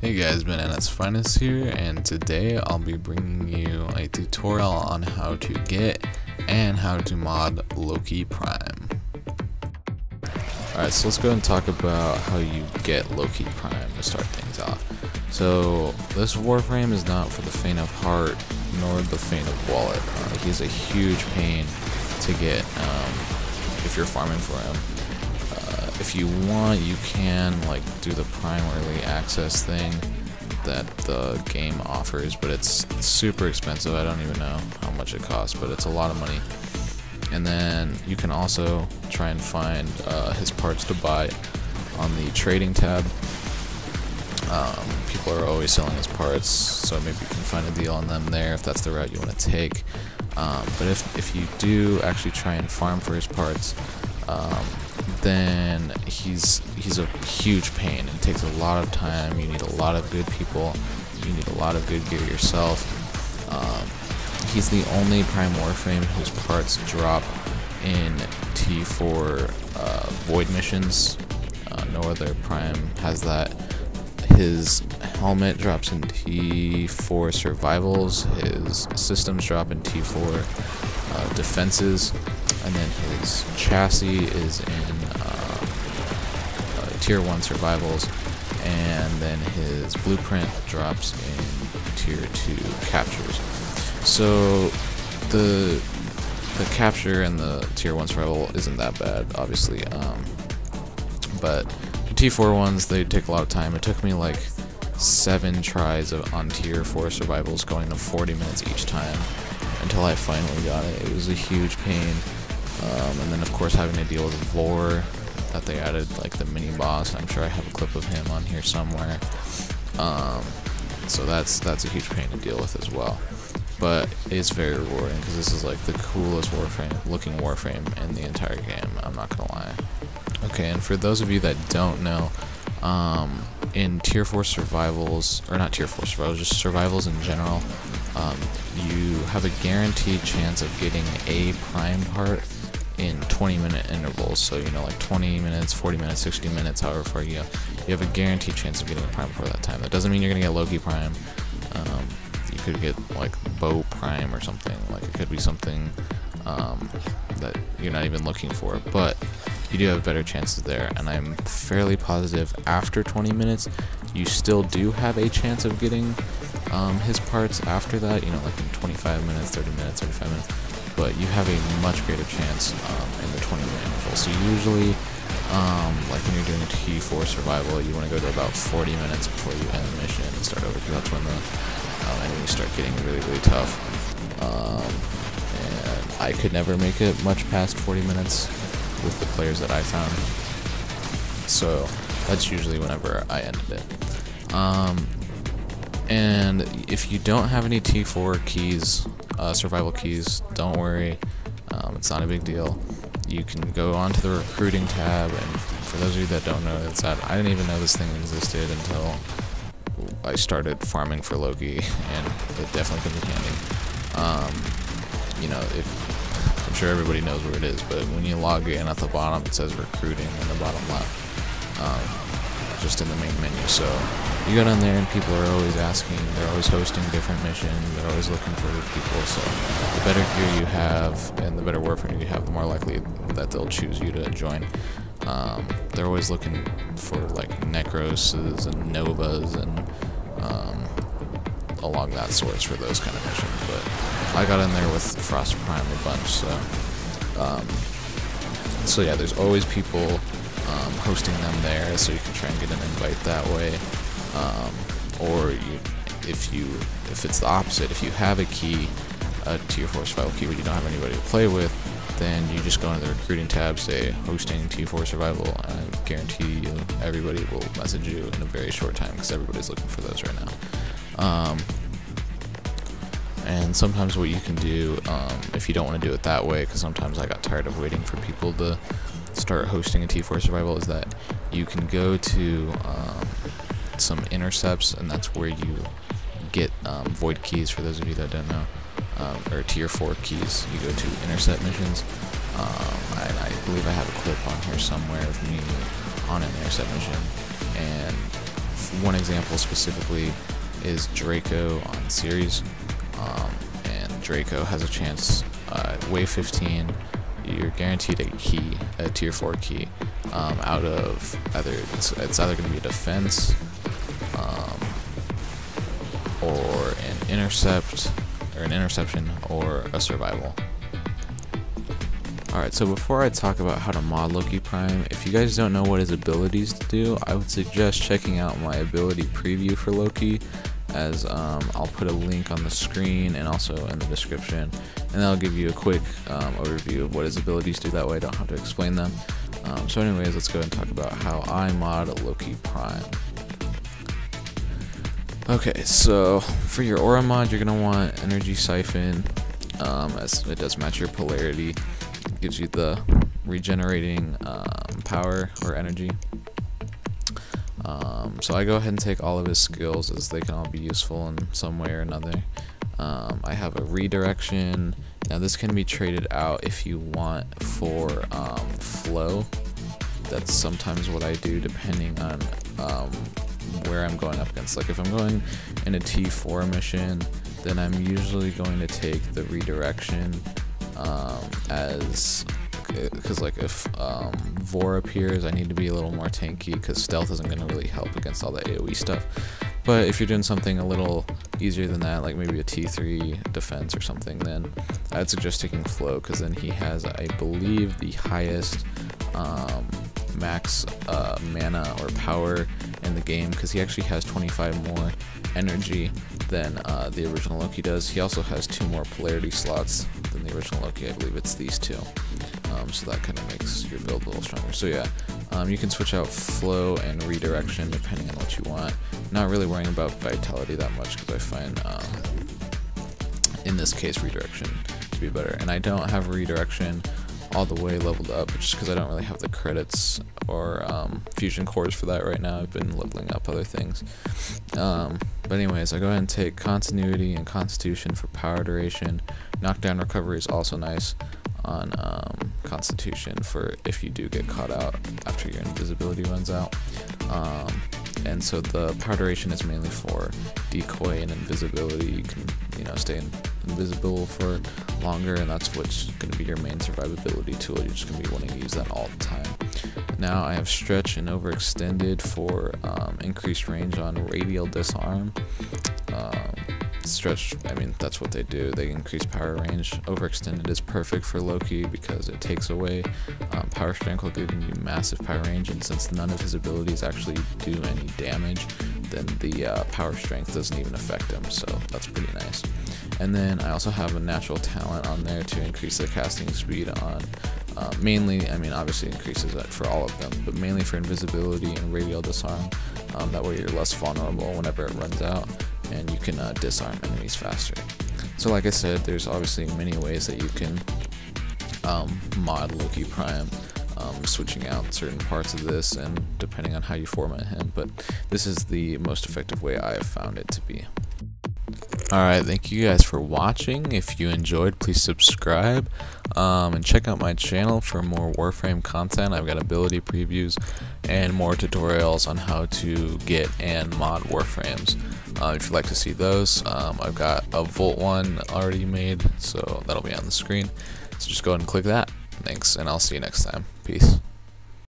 Hey guys, BananasFinest here, and today I'll be bringing you a tutorial on how to get and how to mod Loki Prime. Alright, so let's go ahead and talk about how you get Loki Prime to start things off. So this WarFrame is not for the faint of heart nor the faint of wallet. He's a huge pain to get if you're farming for him. If you want, you can do the Prime Early Access thing that the game offers, but it's super expensive. I don't even know how much it costs, but it's a lot of money. And then you can also try and find his parts to buy on the trading tab. People are always selling his parts, so maybe you can find a deal on them there if that's the route you want to take. But if you do actually try and farm for his parts, then he's a huge pain. It takes a lot of time. You need a lot of good people. You need a lot of good gear yourself. He's the only Prime WarFrame whose parts drop in T4 Void missions. No other Prime has that. His helmet drops in T4 Survivals. His systems drop in T4 Defenses. And then his chassis is in Tier 1 Survivals, and then his blueprint drops in Tier 2 Captures. So the capture and the Tier 1 Survival isn't that bad, obviously, but the T4 ones, they take a lot of time. It took me like 7 tries on Tier 4 Survivals, going to 40 minutes each time, until I finally got it. It was a huge pain. And then of course having to deal with Vor that they added, like the mini boss. I'm sure I have a clip of him on here somewhere. So that's a huge pain to deal with as well. But it's very rewarding because this is like the coolest looking Warframe in the entire game. I'm not gonna lie. Okay, and for those of you that don't know, in Tier 4 Survivals, or not Tier 4 Survivals, just Survivals in general, you have a guaranteed chance of getting a Prime part in 20-minute intervals. So, like 20 minutes, 40 minutes, 60 minutes, however far you go. You have a guaranteed chance of getting a Prime part that time. That doesn't mean you're going to get Loki Prime. You could get, like, Bow Prime or something. Like, it could be something that you're not even looking for. But you do have better chances there. And I'm fairly positive after 20 minutes, you still do have a chance of getting his parts after that. Like in 25 minutes, 30 minutes, 35 minutes. But you have a much greater chance in the 20-minute interval. So usually, like when you're doing a T4 Survival, you want to go to about 40 minutes before you end the mission and start over, because that's when the enemies start getting really, really tough. And I could never make it much past 40 minutes with the players that I found. So that's usually whenever I ended it. And if you don't have any T4 keys, survival keys, don't worry, it's not a big deal. You can go onto the recruiting tab, and for those of you that don't know, I didn't even know this thing existed until I started farming for Loki, and it definitely comes in handy. I'm sure everybody knows where it is, but when you log in at the bottom, it says recruiting in the bottom left, just in the main menu. So you go down there and people are always asking, they're always hosting different missions, they're always looking for people. So the better gear you have and the better warfare you have, the more likely that they'll choose you to join. They're always looking for like Necroses and Novas and along that sorts for those kind of missions. But I got in there with Frost Prime a bunch, so yeah, there's always people hosting them there, so you can try and get an invite that way. Or if it's the opposite, if you have a key, a Tier 4 Survival key, but you don't have anybody to play with, then you just go into the recruiting tab, say hosting T4 Survival, and I guarantee you everybody will message you in a very short time, because everybody's looking for those right now. And sometimes what you can do, if you don't want to do it that way, because sometimes I got tired of waiting for people to start hosting a T4 Survival, is that you can go to some intercepts, and that's where you get void keys, for those of you that don't know, or Tier 4 keys. You go to intercept missions. I believe I have a clip on here somewhere of me on an intercept mission, and one example specifically is Draco on series, and Draco has a chance, wave 15, you're guaranteed a key, a tier 4 key, out of it's either going to be a defense, or an interception, or a survival. Alright, so before I talk about how to mod Loki Prime, if you guys don't know what his abilities do, I would suggest checking out my ability preview for Loki, as I'll put a link on the screen and also in the description, and that'll give you a quick overview of what his abilities do. That way I don't have to explain them. So anyways, let's go ahead and talk about how I mod Loki Prime. Okay, so for your aura mod, you're going to want Energy Siphon, as it does match your polarity. It gives you the regenerating power or energy. So I go ahead and take all of his skills, as they can all be useful in some way or another. I have a redirection. Now this can be traded out if you want for flow. That's sometimes what I do depending on where I'm going up against. Like if I'm going in a T4 mission, then I'm usually going to take the redirection, because like if Vor appears, I need to be a little more tanky, because stealth isn't going to really help against all the AoE stuff. But if you're doing something a little easier than that, like maybe a T3 defense or something, then I'd suggest taking flow, because then he has, I believe, the highest max mana or power in the game, because he actually has 25 more energy than the original Loki does. He also has 2 more polarity slots than the original Loki. I believe it's these 2. So that kind of makes your build a little stronger. So yeah, you can switch out flow and redirection depending on what you want. Not really worrying about vitality that much, because I find in this case redirection to be better. And I don't have redirection all the way leveled up, just because I don't really have the credits or fusion cores for that right now. I've been leveling up other things. But anyways, I go ahead and take continuity and constitution for power duration. Knockdown recovery is also nice on constitution for if you do get caught out after your invisibility runs out. And so the power duration is mainly for decoy and invisibility. You can, stay invisible for longer, and that's what's going to be your main survivability tool. You're just going to be wanting to use that all the time. Now I have stretch and overextended for increased range on radial disarm. Stretch, I mean, that's what they do. They increase power range. Overextended is perfect for Loki because it takes away power strength while giving you massive power range, and since none of his abilities actually do any damage, then the power strength doesn't even affect him, so that's pretty nice. And then I also have a natural talent on there to increase the casting speed on mainly, I mean, obviously increases it for all of them, but mainly for invisibility and radial disarm. That way you're less vulnerable whenever it runs out, and you can disarm enemies faster. So like I said, there's obviously many ways that you can mod Loki Prime, switching out certain parts of this and depending on how you format him, but this is the most effective way I have found it to be. Alright, thank you guys for watching. If you enjoyed, please subscribe, and check out my channel for more WarFrame content. I've got ability previews and more tutorials on how to get and mod Warframes. If you'd like to see those, I've got a Volt one already made, so that'll be on the screen. So just go ahead and click that. Thanks, and I'll see you next time. Peace.